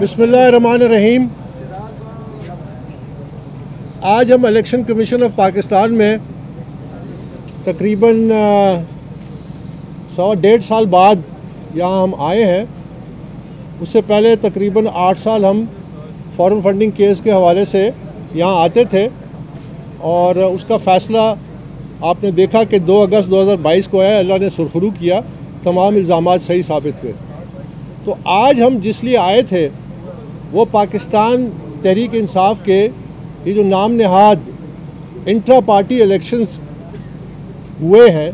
बिस्मिल्लाहिर्रहमानिर्रहीम। आज हम इलेक्शन कमीशन ऑफ पाकिस्तान में तकरीबन 100-1.5 साल बाद यहाँ हम आए हैं। उससे पहले तकरीबन 8 साल हम फॉरेन फंडिंग केस के हवाले से यहाँ आते थे और उसका फ़ैसला आपने देखा कि 2 अगस्त 2022 को है। अल्लाह ने सुरखरू किया, तमाम इल्ज़ामात सही साबित हुए। तो आज हम जिस लिए आए थे वो पाकिस्तान तहरीक इंसाफ के ये जो नाम नहाद इंट्रा पार्टी इलेक्शंस हुए हैं,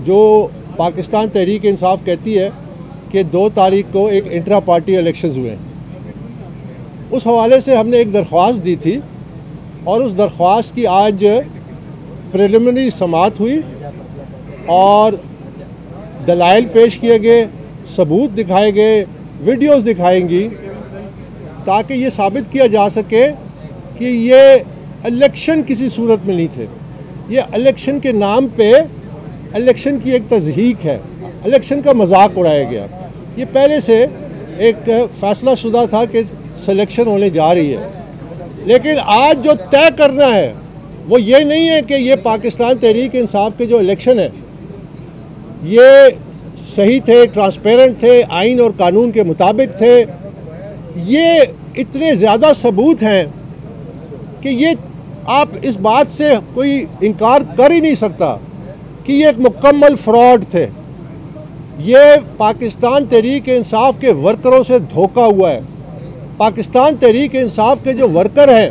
जो पाकिस्तान तहरीक इंसाफ कहती है कि 2 तारीख को एक इंट्रा पार्टी इलेक्शंस हुए हैं, उस हवाले से हमने एक दरख्वास्त दी थी और उस दरख्वास्त की आज प्रिलिमिनरी समाअत हुई और दलाइल पेश किए गए, सबूत दिखाए गए, वीडियोस दिखाएंगी ताकि ये साबित किया जा सके कि ये इलेक्शन किसी सूरत में नहीं थे। ये इलेक्शन के नाम पे इलेक्शन की एक तज़हीक है, इलेक्शन का मजाक उड़ाया गया। ये पहले से एक फ़ैसला शुदा था कि सिलेक्शन होने जा रही है, लेकिन आज जो तय करना है वो ये नहीं है कि ये पाकिस्तान तहरीक इंसाफ के जो इलेक्शन है ये सही थे, ट्रांसपेरेंट थे, आइन और कानून के मुताबिक थे। ये इतने ज़्यादा सबूत हैं कि ये आप इस बात से कोई इनकार कर ही नहीं सकता कि ये एक मुकम्मल फ्रॉड थे। ये पाकिस्तान तहरीक इंसाफ के वर्करों से धोखा हुआ है। पाकिस्तान तहरीक इंसाफ के जो वर्कर हैं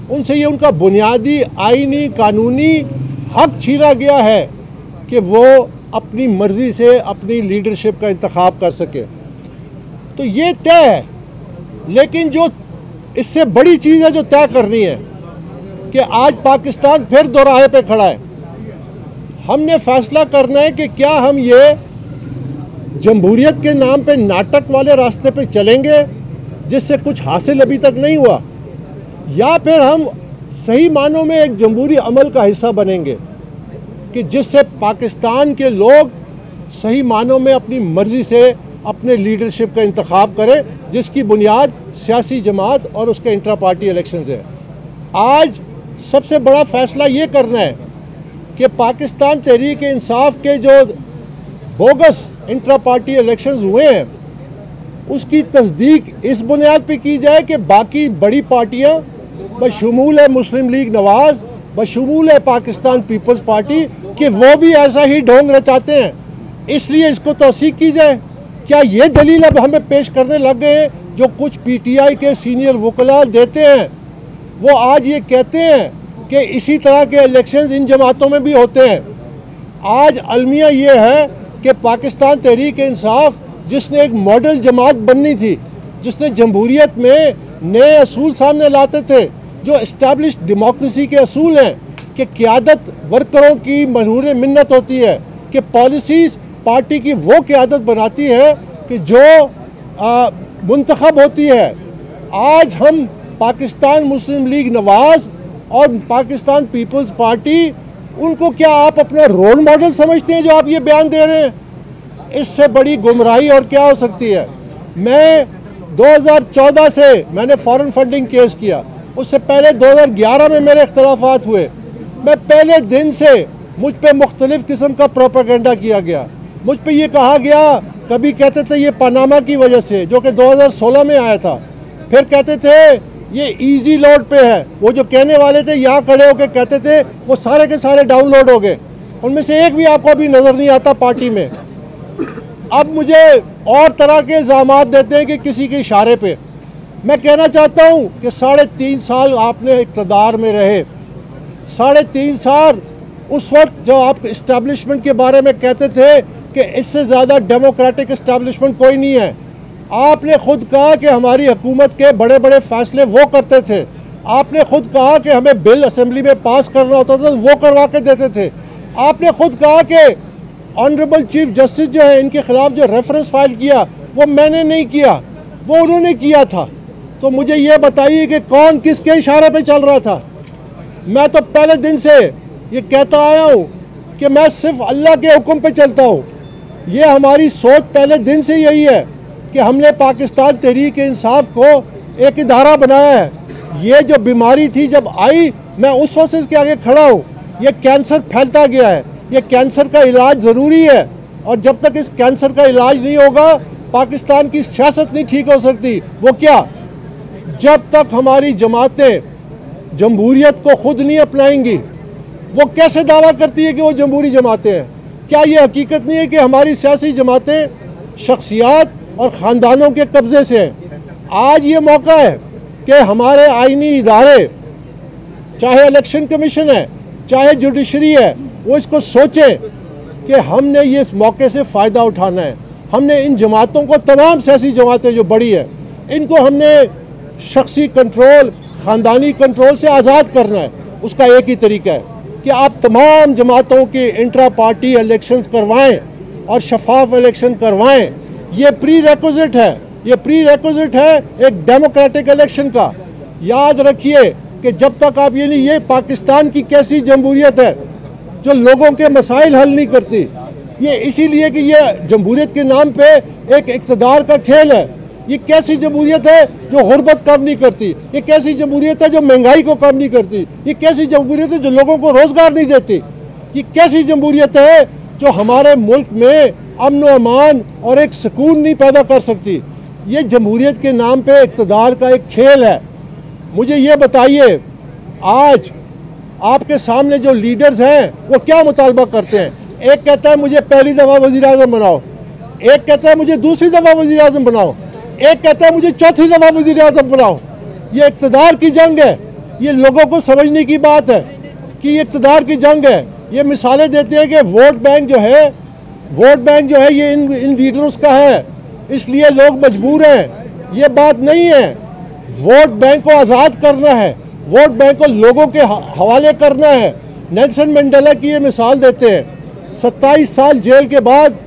उनसे ये उनका बुनियादी आइनी कानूनी हक छीना गया है कि वो अपनी मर्ज़ी से अपनी लीडरशिप का इंतखाब कर सके। तो ये तय है, लेकिन जो इससे बड़ी चीज़ है जो तय करनी है कि आज पाकिस्तान फिर दोराहे पे खड़ा है। हमने फैसला करना है कि क्या हम ये जमहूरियत के नाम पे नाटक वाले रास्ते पे चलेंगे जिससे कुछ हासिल अभी तक नहीं हुआ, या फिर हम सही मानों में एक जमहूरी अमल का हिस्सा बनेंगे कि जिससे पाकिस्तान के लोग सही मानों में अपनी मर्ज़ी से अपने लीडरशिप का इंतखाब करें, जिसकी बुनियाद सियासी जमात और उसके इंट्रा पार्टी इलेक्शंस है। आज सबसे बड़ा फ़ैसला ये करना है कि पाकिस्तान तहरीक इंसाफ के जो बोगस इंट्रा पार्टी इलेक्शंस हुए हैं उसकी तस्दीक इस बुनियाद पे की जाए कि बाकी बड़ी पार्टियां बशमूल है मुस्लिम लीग नवाज, बशमूल है पाकिस्तान पीपल्स पार्टी, कि वो भी ऐसा ही ढोंग रचाते हैं, इसलिए इसको तौसीक की जाए। क्या ये दलील अब हमें पेश करने लग गए हैं? जो कुछ पीटीआई के सीनियर वकला देते हैं वो आज ये कहते हैं कि इसी तरह के इलेक्शंस इन जमातों में भी होते हैं। आज अलमिया ये है कि पाकिस्तान तहरीक इंसाफ जिसने एक मॉडल जमात बननी थी, जिसने जमहूरियत में नए असूल सामने लाते थे, जो इस्टेब्लिश्ड डेमोक्रेसी के असूल हैं कि क़यादत वर्करों की मनहूर मिन्नत होती है, कि पॉलिसीज़ पार्टी की वो क़यादत बनाती है कि जो मुंतखब होती है। आज हम पाकिस्तान मुस्लिम लीग नवाज और पाकिस्तान पीपल्स पार्टी, उनको क्या आप अपना रोल मॉडल समझते हैं जो आप ये बयान दे रहे हैं? इससे बड़ी गुमराही और क्या हो सकती है। मैं 2014 से मैंने फॉरेन फंडिंग केस किया, उससे पहले 2011 में मेरे इख्तलाफात हुए। मैं पहले दिन से मुझ पे मुख्तलिफ़ किस्म का प्रोपेगेंडा किया गया, मुझ पे ये कहा गया, कभी कहते थे ये पनामा की वजह से जो कि 2016 में आया था, फिर कहते थे ये इजी लोड पे है। वो जो कहने वाले थे यहाँ खड़े होकर कहते थे वो सारे के सारे डाउनलोड हो गए, उनमें से एक भी आपको अभी नज़र नहीं आता पार्टी में। अब मुझे और तरह के इल्ज़ामात देते हैं कि किसी के इशारे पे। मैं कहना चाहता हूँ कि 3.5 साल आपने इक़्तिदार में रहे, 3.5 साल उस वक्त जो आप इस्टेब्लिशमेंट के बारे में कहते थे कि इससे ज़्यादा डेमोक्रेटिक इस्टेब्लिशमेंट कोई नहीं है। आपने खुद कहा कि हमारी हुकूमत के बड़े बड़े फ़ैसले वो करते थे। आपने खुद कहा कि हमें बिल असेंबली में पास करना होता था वो करवा के देते थे। आपने खुद कहा कि ऑनरेबल चीफ जस्टिस जो है इनके ख़िलाफ़ जो रेफरेंस फाइल किया वो मैंने नहीं किया, वो उन्होंने किया था। तो मुझे ये बताइए कि कौन किसके इशारे पे चल रहा था? मैं तो पहले दिन से ये कहता आया हूँ कि मैं सिर्फ अल्लाह के हुक्म पे चलता हूँ। ये हमारी सोच पहले दिन से यही है कि हमने पाकिस्तान तहरीक इंसाफ को एक इदारा बनाया है। ये जो बीमारी थी जब आई, मैं उस वक्त इसके आगे खड़ा हूँ। ये कैंसर फैलता गया है, ये कैंसर का इलाज ज़रूरी है, और जब तक इस कैंसर का इलाज नहीं होगा पाकिस्तान की सियासत नहीं ठीक हो सकती। वो क्या? जब तक हमारी जमातें जमहूरियत को खुद नहीं अपनाएंगी। वो कैसे दावा करती है कि वो जमहूरी जमातें हैं? क्या ये हकीकत नहीं है कि हमारी सियासी जमातें शख्सियात और ख़ानदानों के कब्ज़े से हैं? आज ये मौका है कि हमारे आईनी इदारे, चाहे इलेक्शन कमीशन है, चाहे जुडिशरी है, वो इसको सोचें कि हमने ये इस मौके से फ़ायदा उठाना है। हमने इन जमातों को, तमाम सियासी जमातें जो बड़ी है, इनको हमने शख्सी कंट्रोल, ख़ानदानी कंट्रोल से आज़ाद करना है। उसका एक ही तरीका है कि आप तमाम जमातों के इंट्रा पार्टी इलेक्शंस करवाएं और शफाफ इलेक्शन करवाएं। ये प्री रिक्विजिट है, ये प्री रिक्विजिट है एक डेमोक्रेटिक इलेक्शन का। याद रखिए कि जब तक आप ये पाकिस्तान की कैसी जमहूरियत है जो लोगों के मसाइल हल नहीं करती। ये इसीलिए कि ये जमहूरियत के नाम पे एक इक़्तिदार का खेल है। ये कैसी जमहूरियत है जो गुर्बत कम नहीं करती? ये कैसी जमहूरियत है जो महंगाई को कम नहीं करती? ये कैसी जमहूरियत है जो लोगों को रोज़गार नहीं देती? ये कैसी जमहूरियत है जो हमारे मुल्क में अमन व अमान और एक सुकून नहीं पैदा कर सकती? ये जमहूरियत के नाम पे इक़्तिदार का एक खेल है। मुझे ये बताइए, आज आपके सामने जो लीडर्स हैं वो क्या मुतालबा करते हैं? एक कहता है मुझे पहली दफ़ा वज़ीर-ए-आज़म बनाओ, एक कहता है मुझे दूसरी दफ़ा वज़ीर-ए-आज़म बनाओ, एक कहता है मुझे चौथी दफ़ा वज़ीर-ए-आज़म बनाओ। ये इक़्तिदार की जंग है। ये लोगों को समझने की बात है कि ये इक़्तिदार की जंग है। ये मिसालें देते हैं कि वोट बैंक जो है ये इन लीडर्स का है, इसलिए लोग मजबूर हैं। ये बात नहीं है। वोट बैंक को आज़ाद करना है, वोट बैंक को लोगों के हवाले करना है। नेल्सन मंडेला की ये मिसाल देते हैं। 27 साल जेल के बाद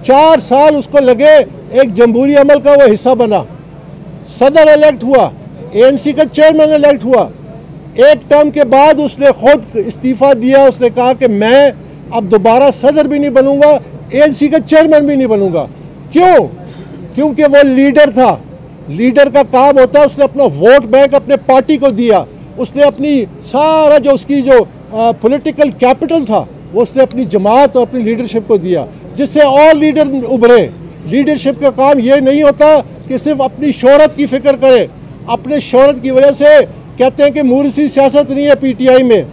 4 साल उसको लगे, एक जमहूरी अमल का वो हिस्सा बना, सदर इलेक्ट हुआ, ANC का चेयरमैन इलेक्ट हुआ। एक टर्म के बाद उसने खुद इस्तीफ़ा दिया। उसने कहा कि मैं अब दोबारा सदर भी नहीं बनूंगा, ANC का चेयरमैन भी नहीं बनूंगा। क्यों? क्योंकि वो लीडर था। लीडर का काम होता है, उसने अपना वोट बैंक अपने पार्टी को दिया। उसने अपनी सारा जो उसकी जो पॉलिटिकल कैपिटल था वो उसने अपनी जमात और अपनी लीडरशिप को दिया, जिससे और लीडर उभरे। लीडरशिप का काम ये नहीं होता कि सिर्फ अपनी शोहरत की फिक्र करे। अपने शोहरत की वजह से कहते हैं कि मूरसी सियासत नहीं है PTI में।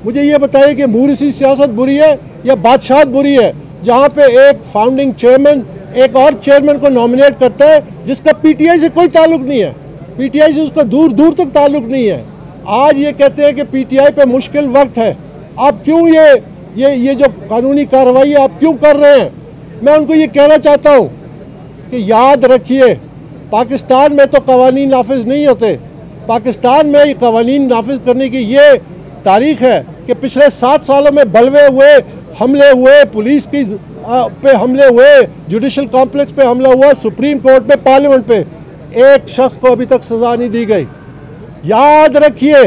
मुझे ये बताइए कि मूरसी सियासत बुरी है या बादशाहत बुरी है, जहाँ पे एक फाउंडिंग चेयरमैन एक और चेयरमैन को नॉमिनेट करता है जिसका PTI से कोई ताल्लुक नहीं है, PTI से उसका दूर दूर तक ताल्लुक नहीं है। आज ये कहते हैं कि PTI पे मुश्किल वक्त है। आप क्यों ये जो कानूनी कार्रवाई है आप क्यों कर रहे हैं? मैं उनको ये कहना चाहता हूँ कि याद रखिए, पाकिस्तान में तो कवानीन नाफिज नहीं होते। पाकिस्तान में कवानीन नाफिज करने की ये तारीख है कि पिछले 7 सालों में बलवे हुए, हमले हुए, पुलिस की पे हमले हुए, जुडिशल कॉम्प्लेक्स पे हमला हुआ, सुप्रीम कोर्ट पे, पार्लियामेंट पे, एक शख्स को अभी तक सज़ा नहीं दी गई। याद रखिए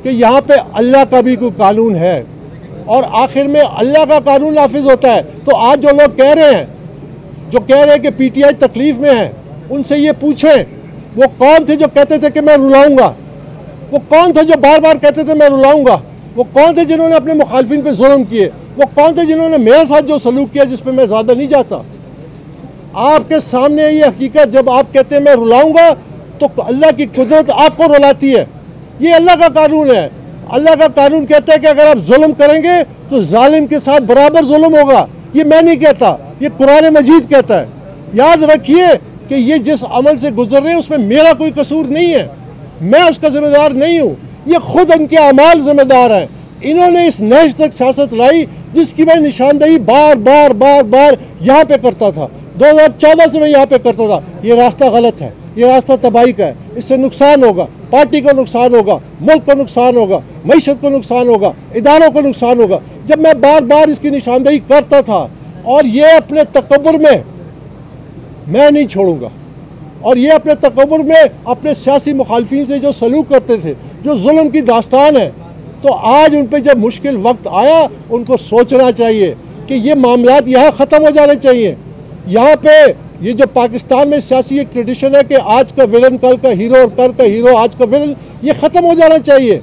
कि यहाँ पे अल्लाह का भी कोई कानून है और आखिर में अल्लाह का कानून नाफिज होता है। तो आज जो लोग कह रहे हैं कि PTI तकलीफ में है, उनसे ये पूछें वो कौन थे जो कहते थे कि मैं रुलाऊंगा? वो कौन थे जो बार बार कहते थे मैं रुलाऊंगा? वो कौन थे जिन्होंने अपने मुखालफिन पे जुल्म किए? वो कौन थे जिन्होंने मेरे साथ जो सलूक किया जिस पे मैं ज़्यादा नहीं जाता? आपके सामने ये हकीकत, जब आप कहते हैं मैं रुलाऊंगा तो अल्लाह की कुदरत आपको रुलाती है। ये अल्लाह का कानून है। अल्लाह का कानून कहता है कि अगर आप जुल्म करेंगे तो जालिम के साथ बराबर जुल्म होगा। ये मैं नहीं कहता, ये कुरान मजीद कहता है। याद रखिए कि ये जिस अमल से गुजर रहे हैं उसमें मेरा कोई कसूर नहीं है, मैं उसका जिम्मेदार नहीं हूँ। ये खुद इनके अमाल जिम्मेदार हैं। इन्होंने इस नहज तक सियासत लाई जिसकी मैं निशानदेही बार बार बार बार यहाँ पे करता था। 2014 से मैं यहाँ पे करता था। ये रास्ता गलत है, ये रास्ता तबाही का है। इससे नुकसान होगा, पार्टी को नुकसान होगा, मुल्क को नुकसान होगा, मईशत को नुकसान होगा, इदारों को नुकसान होगा। जब मैं बार बार इसकी निशानदेही करता था, और ये अपने तकब्बुर में मैं नहीं छोड़ूंगा, और ये अपने तकब्बुर में अपने सियासी मुखालफिन से जो सलूक करते थे, जो जुल्म की दास्तान है, तो आज उन पर जब मुश्किल वक्त आया उनको सोचना चाहिए कि ये मामलात यहाँ ख़त्म हो जाने चाहिए। यहाँ पे ये जो पाकिस्तान में सियासी एक ट्रेडिशन है कि आज का विलन कल का हीरो और कल का हीरो आज का विलन, ये ख़त्म हो जाना चाहिए।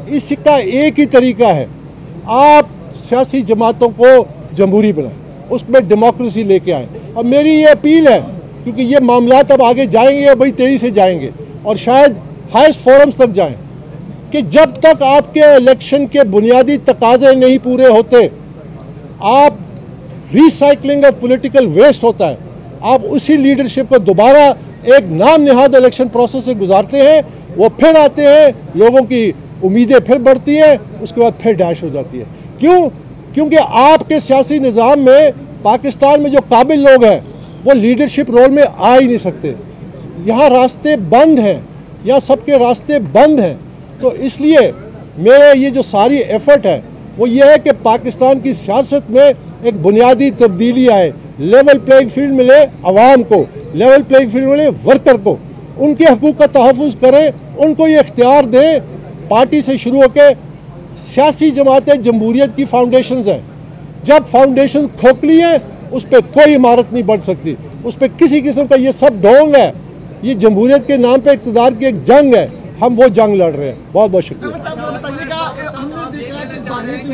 इसका एक ही तरीका है, आप सियासी जमातों को जमहूरी बनाएं, उसमें डेमोक्रेसी लेके आएँ। और मेरी ये अपील है, क्योंकि ये मामलात अब आगे जाएंगे, बड़ी तेज़ी से जाएंगे और शायद हाईएस्ट फोरम्स तक जाएं, कि जब तक आपके इलेक्शन के बुनियादी तकाजे नहीं पूरे होते, आप रिसाइकलिंग ऑफ पॉलिटिकल वेस्ट होता है, आप उसी लीडरशिप को दोबारा एक नाम निहाद इलेक्शन प्रोसेस से गुजारते हैं, वो फिर आते हैं, लोगों की उम्मीदें फिर बढ़ती हैं, उसके बाद फिर डैश हो जाती है। क्यों? क्योंकि आपके सियासी निज़ाम में पाकिस्तान में जो काबिल लोग हैं वो लीडरशिप रोल में आ ही नहीं सकते। यहाँ रास्ते बंद हैं, यहाँ सबके रास्ते बंद हैं। तो इसलिए मेरे ये जो सारी एफर्ट है वो ये है कि पाकिस्तान की सियासत में एक बुनियादी तब्दीली आए, लेवल प्लेइंग फील्ड मिले आवाम को, लेवल प्लेइंग फील्ड मिले वर्कर को, उनके हकूक़ का तहफ़्फ़ुज़ करें, उनको ये इख्तियार दें। पार्टी से शुरू होकर सियासी जमातें जमहूरियत की फाउंडेशंस हैं, जब फाउंडेशन खोखली है उस पर कोई इमारत नहीं बन सकती, उस पर किसी किस्म का ये सब ढोंग है, ये जमहूरियत के नाम पे इक़्तिदार की एक जंग है, हम वो जंग लड़ रहे हैं। बहुत बहुत शुक्रिया। हमने देखा कि बाहर जो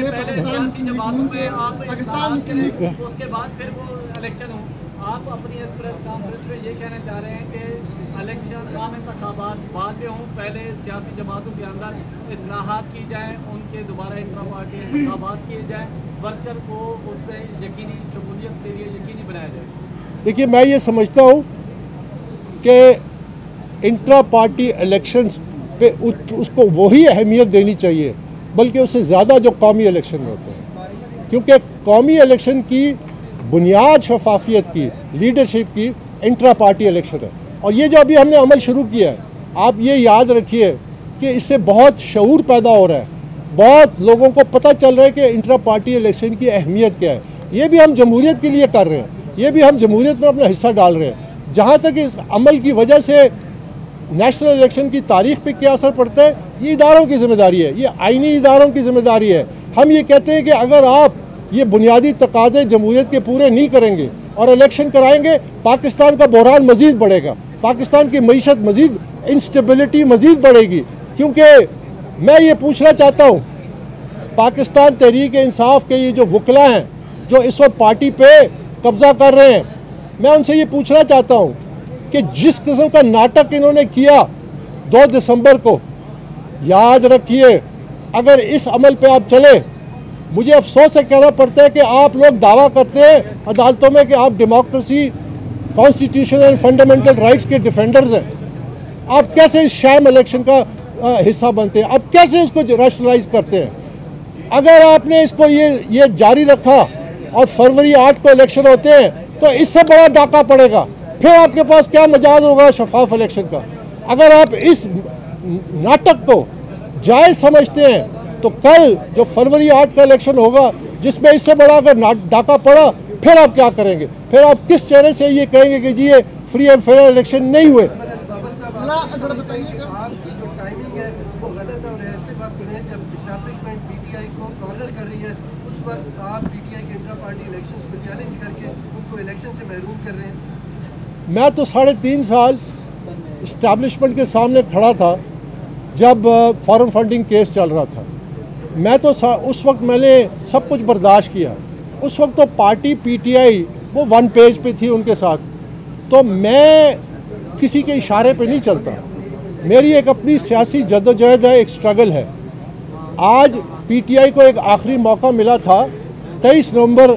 है पाकिस्तान उसके बाद फिर वो इलेक्शन हो, आप अपनी इस प्रेस कॉन्फ्रेंस में ये कहना चाह रहे हैं कि इलेक्शन आम इंतखाबात बाद में हों, पहले सियासी जमातों के अंदर इस्लाहात की जाएँ, उनके दोबारा इंट्रा पार्टी इंतखाबात किए जाएँ, वर्कर को उसमें यकीनी शमूलियत के लिए यकीनी बनाया जाए। देखिए, मैं ये समझता हूँ कि इंट्रा पार्टी इलेक्शंस पे उसको वही अहमियत देनी चाहिए बल्कि उससे ज़्यादा जो कौमी इलेक्शन में होते हैं, क्योंकि कौमी इलेक्शन की बुनियाद शफाफियत की, लीडरशिप की इंट्रा पार्टी इलेक्शन है। और ये जो अभी हमने अमल शुरू किया है, आप ये याद रखिए कि इससे बहुत शऊर पैदा हो रहा है, बहुत लोगों को पता चल रहा है कि इंट्रा पार्टी इलेक्शन की अहमियत क्या है। ये भी हम जमहूरियत के लिए कर रहे हैं, ये भी हम जमहूरियत में अपना हिस्सा डाल रहे हैं। जहाँ तक इस अमल की वजह से नेशनल इलेक्शन की तारीख पे क्या असर पड़ता है, ये इदारों की जिम्मेदारी है, ये आईनी इदारों की जिम्मेदारी है। हम ये कहते हैं कि अगर आप ये बुनियादी तकाजे जमहूरियत के पूरे नहीं करेंगे और इलेक्शन कराएंगे, पाकिस्तान का बहरान मज़ीद बढ़ेगा, पाकिस्तान की मईशत मज़ीद, इंस्टेबिलिटी मज़ीद बढ़ेगी। क्योंकि मैं ये पूछना चाहता हूँ, पाकिस्तान तहरीक इंसाफ के ये जो वकला हैं जो इस वक्त पार्टी पे कब्ज़ा कर रहे हैं, मैं उनसे ये पूछना चाहता हूँ कि जिस किस्म का नाटक इन्होंने किया 2 दिसंबर को, याद रखिए अगर इस अमल पे आप चले, मुझे अफसोस से कहना पड़ता है कि आप लोग दावा करते हैं अदालतों में कि आप democracy, constitution and fundamental rights के डिफेंडर्स हैं। आप कैसे इस शैम इलेक्शन का हिस्सा बनते हैं, आप कैसे इसको रैशनलाइज करते हैं? अगर आपने इसको ये जारी रखा और फरवरी 8 को इलेक्शन होते हैं तो इससे बड़ा डाका पड़ेगा, फिर आपके पास क्या मजाज होगा शफाफ इलेक्शन का। अगर आप इस नाटक को जायज़ समझते हैं तो कल जो फरवरी 8 का इलेक्शन होगा जिसमें इससे बड़ा अगर डाका पड़ा, फिर आप क्या करेंगे? फिर आप किस चेहरे से ये कहेंगे कि जी ये फ्री एंड फेयर इलेक्शन नहीं हुए? टाइमिंग है वो गलत है और ऐसे वक्त में जब एस्टैब्लिशमेंट पीटीआई को कॉर्नर कर रही है, उस वक्त आप पीटीआई के इंट्रा पार्टी इलेक्शंस को चैलेंज करके उनको इलेक्शन से महरूम कर रहे हैं। मैं तो 3.5 साल एस्टैब्लिशमेंट के सामने खड़ा था जब फॉरेन फंडिंग केस चल रहा था। मैं तो उस वक्त मैंने सब कुछ बर्दाश्त किया। उस वक्त तो पार्टी पीटीआई वो 1 पेज पे थी उनके साथ, तो मैं किसी के इशारे पे नहीं चलता। मेरी एक अपनी सियासी जद्दोजहद है, एक स्ट्रगल है। आज पीटीआई को एक आखिरी मौका मिला था 23 नवंबर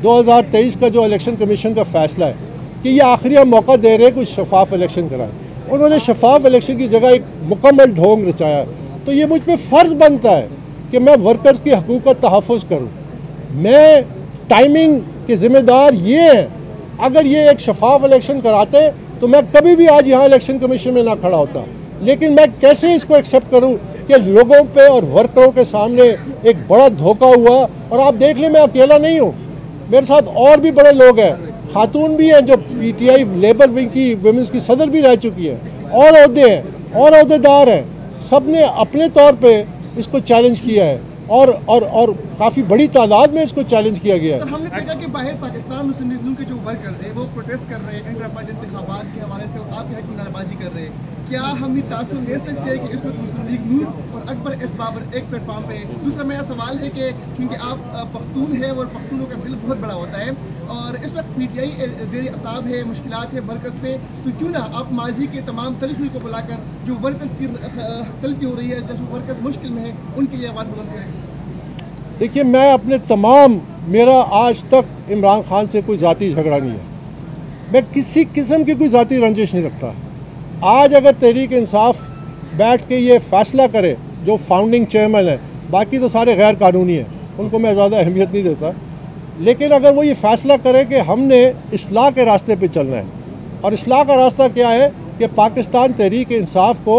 2023 का जो इलेक्शन कमीशन का फैसला है कि ये आखिरी हम मौका दे रहे हैं कुछ शफाफ इलेक्शन कराएं। उन्होंने शफाफ इलेक्शन की जगह एक मुकम्मल ढोंग रचाया। तो ये मुझ पर फ़र्ज़ बनता है कि मैं वर्कर्स के हकूक़ का तहफ़्फ़ुज़ करूँ। मैं टाइमिंग के ज़िम्मेदार ये हैं। अगर ये एक शफाफ इलेक्शन कराते तो मैं कभी भी आज यहाँ इलेक्शन कमीशन में ना खड़ा होता। लेकिन मैं कैसे इसको एक्सेप्ट करूँ कि लोगों पे और वर्करों के सामने एक बड़ा धोखा हुआ। और आप देख लें, मैं अकेला नहीं हूँ, मेरे साथ और भी बड़े लोग हैं, खातून भी हैं जो पीटीआई लेबर विंग की वुमेंस की सदर भी रह चुकी है, और अहदे हैं और अहदेदार हैं। सब ने अपने तौर पे इसको चैलेंज किया है। और काफ़ी बड़ी तादाद में इसको चैलेंज किया गया सर, है। हमने देखा कि बाहर पाकिस्तान मुस्लिम लीग के जो वर्कर्स हैं वो प्रोटेस्ट कर रहे हैं इंटर पार्टी इंतखाबात के हवाले से, आपके हक में नाराबाजी कर रहे हैं। क्या हम ये तासुर ले सकते हैं कि इस वक्त मुस्लिम लीग नूर और अकबर एस बाबर एक प्लेटफॉर्म पे है? दूसरा मेरा सवाल है कि क्योंकि आप पख्तून है और पख्तूनों का दिल बहुत बड़ा होता है और इस वक्त PTI ज़ेर अताब है, मुश्किलात है वर्कर्स पे, तो क्यों ना आप माजी के तमाम तलफी को बुलाकर जो वर्कर्स की तलफी हो रही है, जो वर्कर्स मुश्किल में है, उनके लिए आवाज़ बुलंद करें। देखिए, मैं अपने मेरा आज तक इमरान खान से कोई ज़ाती झगड़ा नहीं है। मैं किसी किस्म की कोई ज़ाती रंजिश नहीं रखता। आज अगर तहरीक इंसाफ बैठ के ये फ़ैसला करे, जो फाउंडिंग चेयरमैन है, बाकी तो सारे गैर कानूनी हैं, उनको मैं ज़्यादा अहमियत नहीं देता, लेकिन अगर वो ये फ़ैसला करे कि हमने इस्लाह के रास्ते पे चलना है, और इस्लाह का रास्ता क्या है कि पाकिस्तान तहरीक इंसाफ को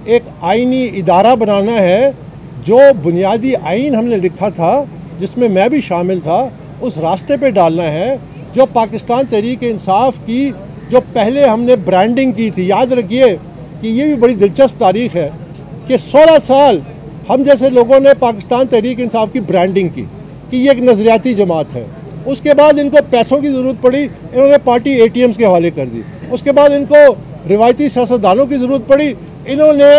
एक आइनी इदारा बनाना है, जो बुनियादी आइन हमने लिखा था जिसमें मैं भी शामिल था, उस रास्ते पे डालना है, जो पाकिस्तान तहरीक इंसाफ की जो पहले हमने ब्रांडिंग की थी। याद रखिए कि ये भी बड़ी दिलचस्प तारीख़ है कि 16 साल हम जैसे लोगों ने पाकिस्तान तहरीक इंसाफ की ब्रांडिंग की कि ये एक नज़रियाती जमात है। उसके बाद इनको पैसों की ज़रूरत पड़ी, इन्होंने पार्टी ATMs के हवाले कर दी। उसके बाद इनको रिवायती सियासतदानों की ज़रूरत पड़ी, इन्होंने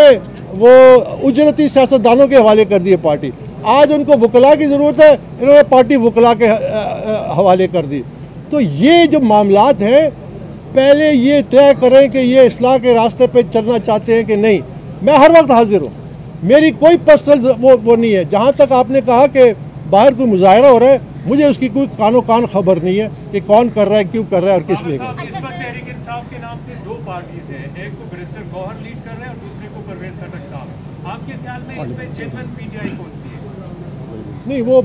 वो उजरती सियासतदानों के हवाले कर दिए पार्टी। आज उनको वकला की ज़रूरत है, इन्होंने पार्टी वकला के हवाले कर दी। तो ये जो मामलात हैं, पहले ये तय करें कि ये इस्लाह के रास्ते पे चलना चाहते हैं कि नहीं। मैं हर वक्त हाजिर हूँ, मेरी कोई पर्सनल वो नहीं है। जहाँ तक आपने कहा कि बाहर कोई मुजाहरा हो रहा है, मुझे उसकी कोई कानो कान खबर नहीं है कि कौन कर रहा है, क्यों कर रहा है और किस लिए कर रहा है। इस वक्त तहरीक इंसाफ के नाम से दो पार्टीज हैं, एक को बैरिस्टर गौहर लीड कर रहे हैं और दूसरे को परवेज खटक साहब। आपके ख्याल में इसमें जेन्युइन PTI कौन सी है? नहीं, वो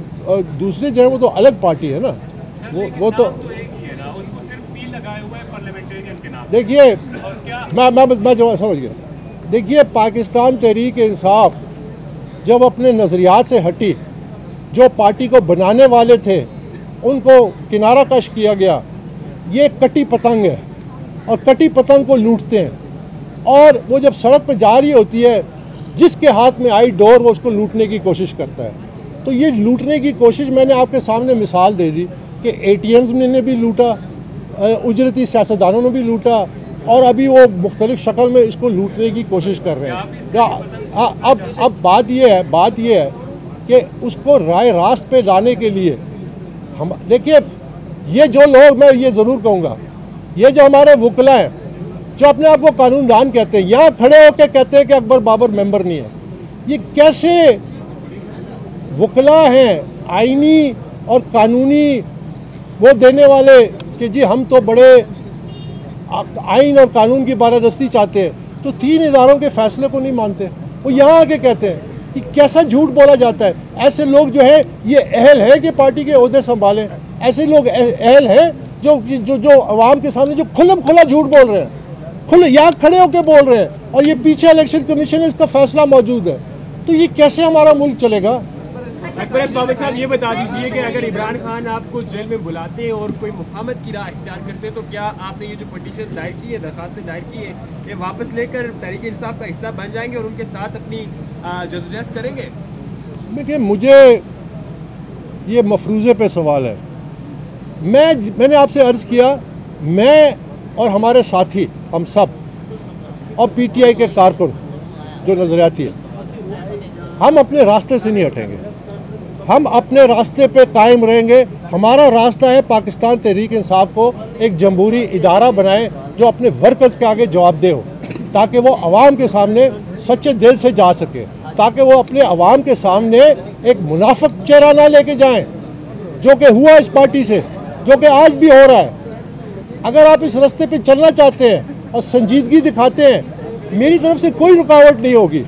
दूसरे जो है वो तो अलग पार्टी है ना, वो तो एक ही है ना, उसको सिर्फ P लगाए हुआ है पार्लियामेंटेरियन के नाम। देखिए, और क्या मैं जो समझ गया। देखिए, पाकिस्तान तहरीक इंसाफ जब अपने नज़रियात से हटी, जो पार्टी को बनाने वाले थे उनको किनारा कश किया गया। ये कटी पतंग है और कटी पतंग को लूटते हैं, और वो जब सड़क पर जा रही होती है, जिसके हाथ में आई डोर वो उसको लूटने की कोशिश करता है। तो ये लूटने की कोशिश मैंने आपके सामने मिसाल दे दी कि ATMs ने भी लूटा, उजरती सियासतदानों ने भी लूटा, और अभी वो मुख्तलिफ शक्ल में इसको लूटने की कोशिश कर रहे हैं। अब बात ये है कि उसको राय रास्त पे लाने के लिए हम देखिए, ये जो लोग, मैं ये ज़रूर कहूँगा, ये जो हमारे वकला हैं जो अपने आप को कानूनदान कहते हैं, यहाँ खड़े होकर कहते हैं कि अकबर बाबर मेंबर नहीं है। ये कैसे वकला हैं आइनी और कानूनी वो देने वाले कि जी हम तो बड़े आइन और कानून की बारादस्ती चाहते हैं, तो 3 इदारों के फैसले को नहीं मानते। वो यहाँ आके कहते हैं कि कैसा झूठ बोला जाता है। ऐसे लोग जो है ये अहल है कि पार्टी के ओहदे संभालें। ऐसे लोग अहल हैं जो अवाम के सामने जो खुल्लम खुला झूठ बोल रहे हैं, खुले यहाँ खड़े होकर बोल रहे हैं, और ये पीछे इलेक्शन कमीशन है, इसका फैसला मौजूद है। तो ये कैसे हमारा मुल्क चलेगा? अकबर बाबर साहब, ये बता दीजिए कि अगर इमरान खान आपको जेल में बुलाते हैं और कोई मुफाहमत की राह इख्तियार करते हैं, तो क्या आपने ये जो पटिशन दायर की है, दरखास्तें दायर की है, ये वापस लेकर तहरीक इंसाफ का हिस्सा बन जाएंगे और उनके साथ अपनी जदोजहद करेंगे? देखिए, मुझे ये मफरूज़े पे सवाल है। मैंने आपसे अर्ज़ किया, मैं और हमारे साथी, हम सब, और PTI के कारकुन जो नज़रियाती है, हम अपने रास्ते से नहीं हटेंगे। हम अपने रास्ते पे कायम रहेंगे। हमारा रास्ता है पाकिस्तान तहरीक इंसाफ को एक जमहूरी इदारा बनाए जो अपने वर्कर्स के आगे जवाबदेह हो, ताकि वो आवाम के सामने सच्चे दिल से जा सके, ताकि वो अपने आवाम के सामने एक मुनाफिक चेहरा ना लेके जाएं, जो कि हुआ इस पार्टी से, जो कि आज भी हो रहा है। अगर आप इस रास्ते पे चलना चाहते हैं और संजीदगी दिखाते हैं, मेरी तरफ से कोई रुकावट नहीं होगी।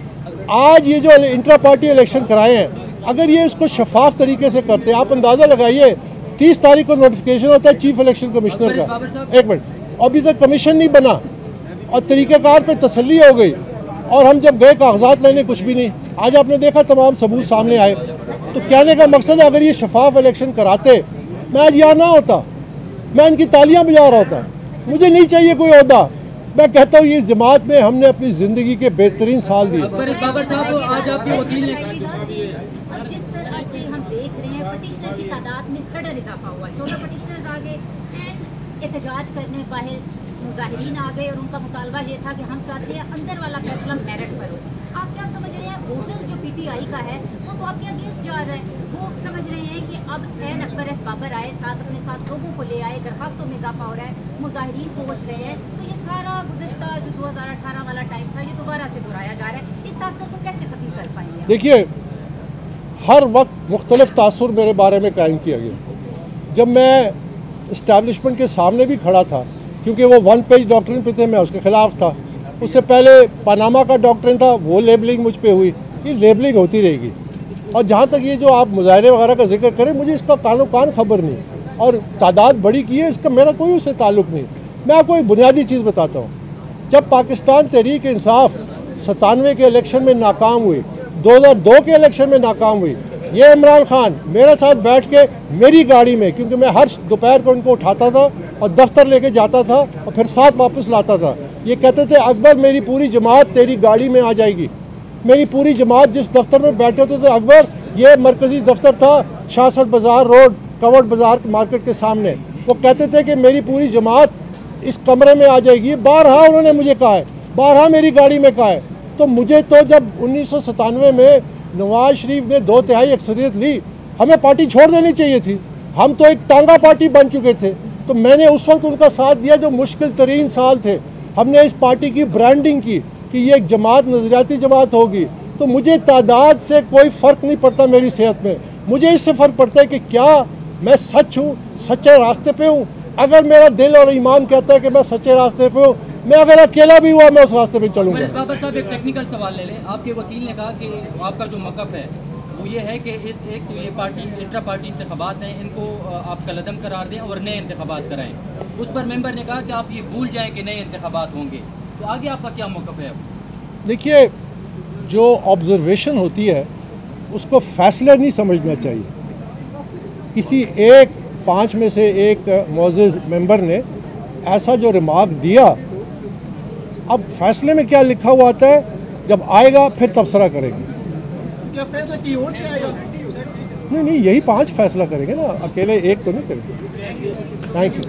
आज ये जो इंट्रा पार्टी इलेक्शन कराए हैं, अगर ये इसको शफाफ तरीके से करते हैं, आप अंदाज़ा लगाइए 30 तारीख को नोटिफिकेशन होता है चीफ इलेक्शन कमिश्नर का। एक मिनट, अभी तक कमीशन नहीं बना और तरीक़ेकार पे तसल्ली हो गई, और हम जब गए कागजात लेने कुछ भी नहीं। आज आपने देखा तमाम सबूत सामने आए। तो कहने का मकसद है, अगर ये शफाफ इलेक्शन कराते, मैं आज यहाँ ना होता, मैं इनकी तालियाँ बजा रहा होता। मुझे नहीं चाहिए कोई ओहदा। मैं कहता हूँ इस जमात में हमने अपनी ज़िंदगी के बेहतरीन साल दिए। बाबर साहब, आज आपके वकील ने तादाद में सडन इजाफा हुआ। 14 पटिशनर्स आ गए एंड एहतजाज करने बाहर मुजाहिरीन आ गए और उनका मुतालबा ये था कि हम चाहते हैं अंदर वाला फैसला मेरिट पर हो। आप क्या समझ रहे हैं, वोटर्स जो PTI का है वो तो आपके अगेंस्ट जा रहा है, वो समझ रहे हैं कि अब एन अकबर एस बाबर आए, साथ अपने साथ लोगों को ले आए, दरखास्तों में इजाफा हो रहा है, मुजाहिरीन पहुँच रहे हैं, तो ये सारा गुज़श्ता जो 2018 वाला टाइम था ये दोबारा से दोहराया जा रहा है। इस तासुर को कैसे ख़त्म कर पाएंगे? देखिए, हर वक्त मुख्तलिफ तासुर मेरे बारे में कायम किया गया। जब मैं इस्टेब्लिशमेंट के सामने भी खड़ा था, क्योंकि वो 1 पेज डॉक्ट्रिन पे थे, मैं उसके खिलाफ था। उससे पहले पनामा का डॉक्ट्रिन था, वो लेबलिंग मुझ पे हुई। ये लेबलिंग होती रहेगी। और जहाँ तक ये जो आप मुजाहरे वगैरह का जिक्र करें, मुझे इसका कानो कान खबर नहीं, और तादाद बड़ी की है, इसका मेरा कोई उससे ताल्लुक़ नहीं। मैं आपको एक बुनियादी चीज़ बताता हूँ। जब पाकिस्तान तहरीक इंसाफ 97 के इलेक्शन में नाकाम हुई, 2002 के इलेक्शन में नाकाम हुई, ये इमरान खान मेरे साथ बैठ के मेरी गाड़ी में, क्योंकि मैं हर दोपहर को उनको उठाता था और दफ्तर लेके जाता था और फिर साथ वापस लाता था, ये कहते थे अकबर मेरी पूरी जमात तेरी गाड़ी में आ जाएगी। मेरी पूरी जमात जिस दफ्तर में बैठे होते थे, अकबर ये मरकज़ी दफ्तर था 66 बाज़ार रोड कवर्ड बाज़ार मार्केट के सामने, वो कहते थे कि मेरी पूरी जमात इस कमरे में आ जाएगी। बारहा उन्होंने मुझे कहा है, बारहा मेरी गाड़ी में कहा है। तो मुझे तो जब 1997 में नवाज शरीफ ने 2/3 अक्सरियत ली, हमें पार्टी छोड़ देनी चाहिए थी। हम तो एक टांगा पार्टी बन चुके थे, तो मैंने उस वक्त उनका साथ दिया जो मुश्किल तरीन साल थे। हमने इस पार्टी की ब्रांडिंग की कि ये एक जमात नज़रियाती जमात होगी। तो मुझे तादाद से कोई फ़र्क नहीं पड़ता मेरी सेहत में, मुझे इससे फ़र्क पड़ता है कि क्या मैं सच हूँ, सच्चे रास्ते पे हूँ। अगर मेरा दिल और ईमान कहता है कि मैं सच्चे रास्ते पे हूँ, मैं अगर अकेला भी हुआ मैं उस रास्ते पे चलूँगा। बाबर साहब, एक टेक्निकल सवाल ले लें। आपके वकील ने कहा कि आपका जो मौक़िफ़ है वो ये है कि इस एक तो ये पार्टी इंट्रा पार्टी इंतखाबात हैं, इनको आप कलअदम करार दें और नए इंतखाबात कराएं। उस पर मेंबर ने कहा कि आप ये भूल जाएं कि नए इंतखाबात होंगे, तो आगे आपका क्या मौक़िफ़ है? देखिए, जो ऑब्जर्वेशन होती है उसको फैसला नहीं समझना चाहिए। किसी एक 5 में से एक मोअज़्ज़िज़ मेंबर ने ऐसा जो रिमार्क दिया, अब फैसले में क्या लिखा हुआ आता है, जब आएगा फिर तबसरा करेंगे। क्या फैसला की ओर से आएगा? नहीं, यही 5 फैसला करेंगे ना, अकेले एक तो नहीं करेंगे। Thank you.